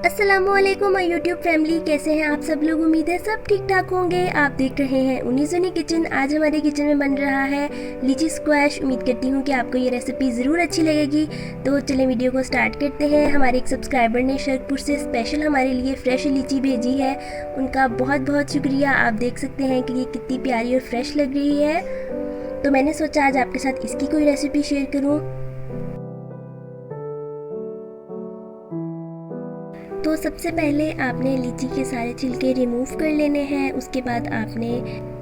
अस्सलामुअलैकुम my YouTube family, कैसे हैं आप सब लोग। उम्मीद है सब ठीक ठाक होंगे। आप देख रहे हैं उन्नीसोनी किचन। आज हमारे किचन में बन रहा है लीची स्क्वैश। उम्मीद करती हूँ कि आपको ये रेसिपी ज़रूर अच्छी लगेगी। तो चलें वीडियो को स्टार्ट करते हैं। हमारे एक सब्सक्राइबर ने शरकपुर से स्पेशल हमारे लिए फ़्रेश लीची भेजी है, उनका बहुत बहुत शुक्रिया। आप देख सकते हैं कि ये कितनी प्यारी और फ्रेश लग रही है। तो मैंने सोचा आज आपके साथ इसकी कोई रेसिपी शेयर करूँ। तो सबसे पहले आपने लीची के सारे छिलके रिमूव कर लेने हैं। उसके बाद आपने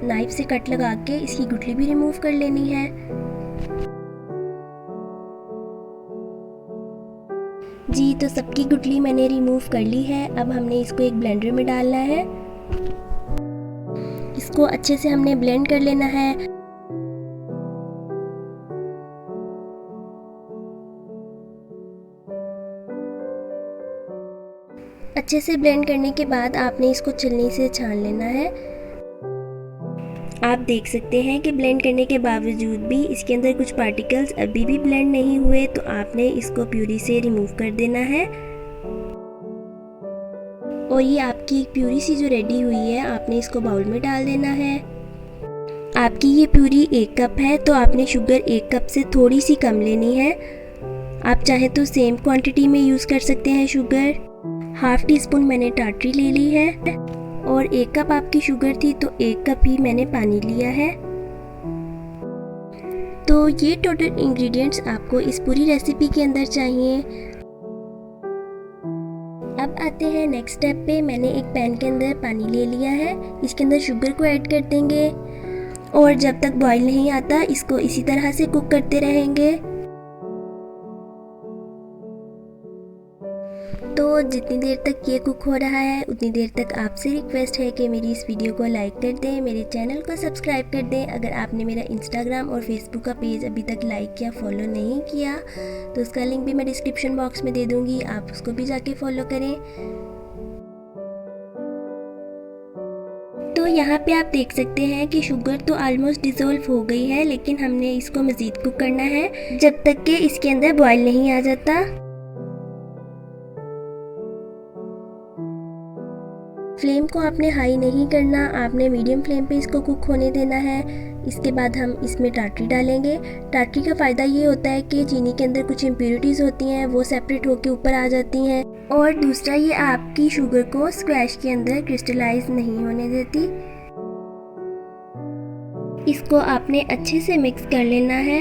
नाइफ से कट लगा के इसकी गुठली भी रिमूव कर लेनी है। जी, तो सबकी गुठली मैंने रिमूव कर ली है। अब हमने इसको एक ब्लेंडर में डालना है। इसको अच्छे से हमने ब्लेंड कर लेना है। अच्छे से ब्लेंड करने के बाद आपने इसको छलनी से छान लेना है। आप देख सकते हैं कि ब्लेंड करने के बावजूद भी इसके अंदर कुछ पार्टिकल्स अभी भी ब्लेंड नहीं हुए, तो आपने इसको प्यूरी से रिमूव कर देना है। और ये आपकी एक प्यूरी सी जो रेडी हुई है, आपने इसको बाउल में डाल देना है। आपकी ये प्यूरी 1 कप है, तो आपने शुगर 1 कप से थोड़ी सी कम लेनी है। आप चाहे तो सेम क्वांटिटी में यूज़ कर सकते हैं शुगर। हाफ टी स्पून मैंने टाटरी ले ली है और 1 कप आपकी शुगर थी, तो 1 कप ही मैंने पानी लिया है। तो ये टोटल इंग्रेडिएंट्स आपको इस पूरी रेसिपी के अंदर चाहिए। अब आते हैं नेक्स्ट स्टेप पे। मैंने एक पैन के अंदर पानी ले लिया है, इसके अंदर शुगर को ऐड कर देंगे और जब तक बॉईल नहीं आता इसको इसी तरह से कुक करते रहेंगे। तो जितनी देर तक ये कुक हो रहा है उतनी देर तक आपसे रिक्वेस्ट है कि मेरी इस वीडियो को लाइक कर दें, मेरे चैनल को सब्सक्राइब कर दें। अगर आपने मेरा इंस्टाग्राम और फेसबुक का पेज अभी तक लाइक या फॉलो नहीं किया तो उसका लिंक भी मैं डिस्क्रिप्शन बॉक्स में दे दूँगी, आप उसको भी जाके फॉलो करें। तो यहाँ पे आप देख सकते हैं कि शुगर तो ऑलमोस्ट डिसॉल्व हो गई है, लेकिन हमने इसको मज़ीद कुक करना है जब तक कि इसके अंदर बॉयल नहीं आ जाता। फ्लेम को आपने हाई नहीं करना, आपने मीडियम फ्लेम पे इसको कुक होने देना है। इसके बाद हम इसमें टाटरी डालेंगे। टाटरी का फ़ायदा ये होता है कि चीनी के अंदर कुछ इम्प्योरिटीज़ होती हैं, वो सेपरेट होकर ऊपर आ जाती हैं। और दूसरा, ये आपकी शुगर को स्क्वैश के अंदर क्रिस्टलाइज नहीं होने देती। इसको आपने अच्छे से मिक्स कर लेना है।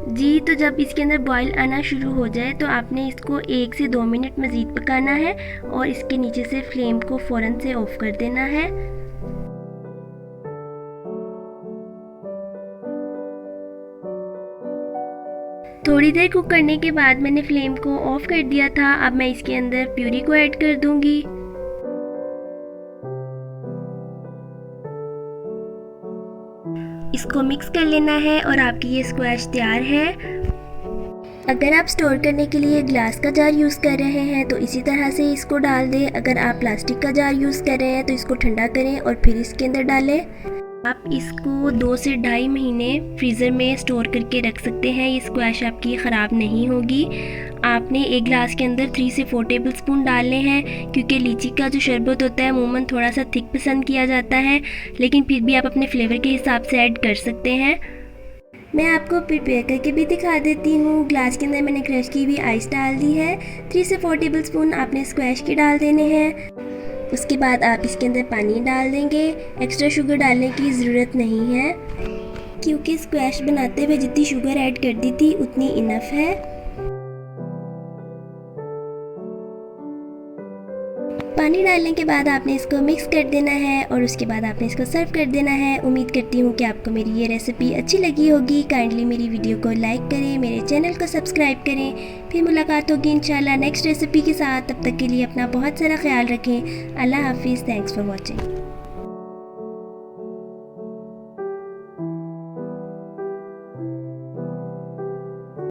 जी, तो जब इसके अंदर बॉईल आना शुरू हो जाए तो आपने इसको 1 से 2 मिनट मज़ीद पकाना है और इसके नीचे से फ्लेम को फ़ौरन से ऑफ कर देना है। थोड़ी देर कुक करने के बाद मैंने फ्लेम को ऑफ कर दिया था। अब मैं इसके अंदर प्यूरी को ऐड कर दूंगी। इसको मिक्स कर लेना है और आपकी ये स्क्वैश तैयार है। अगर आप स्टोर करने के लिए ग्लास का जार यूज़ कर रहे हैं तो इसी तरह से इसको डाल दें। अगर आप प्लास्टिक का जार यूज़ कर रहे हैं तो इसको ठंडा करें और फिर इसके अंदर डालें। आप इसको 2 से 2.5 महीने फ्रीज़र में स्टोर करके रख सकते हैं। ये स्क्वैश आपकी ख़राब नहीं होगी। आपने एक ग्लास के अंदर 3 से 4 टेबल स्पून डालने हैं, क्योंकि लीची का जो शरबत होता है अमूमन थोड़ा सा थिक पसंद किया जाता है, लेकिन फिर भी आप अपने फ्लेवर के हिसाब से ऐड कर सकते हैं। मैं आपको प्रिपेयर करके भी दिखा देती हूँ। ग्लास के अंदर मैंने क्रश की हुई आइस डाल दी है। 3 से 4 टेबल स्पून आपने स्क्वैश के डाल देने हैं। उसके बाद आप इसके अंदर पानी डाल देंगे। एक्स्ट्रा शुगर डालने की ज़रूरत नहीं है, क्योंकि स्क्वैश बनाते हुए जितनी शुगर ऐड कर दी थी उतनी इनफ है। पानी डालने के बाद आपने इसको मिक्स कर देना है और उसके बाद आपने इसको सर्व कर देना है। उम्मीद करती हूँ कि आपको मेरी ये रेसिपी अच्छी लगी होगी। काइंडली मेरी वीडियो को लाइक करें, मेरे चैनल को सब्सक्राइब करें। फिर मुलाकात होगी इंशाल्लाह नेक्स्ट रेसिपी के साथ। तब तक के लिए अपना बहुत सारा ख्याल रखें। अल्लाह हाफिज़। Thanks for watching.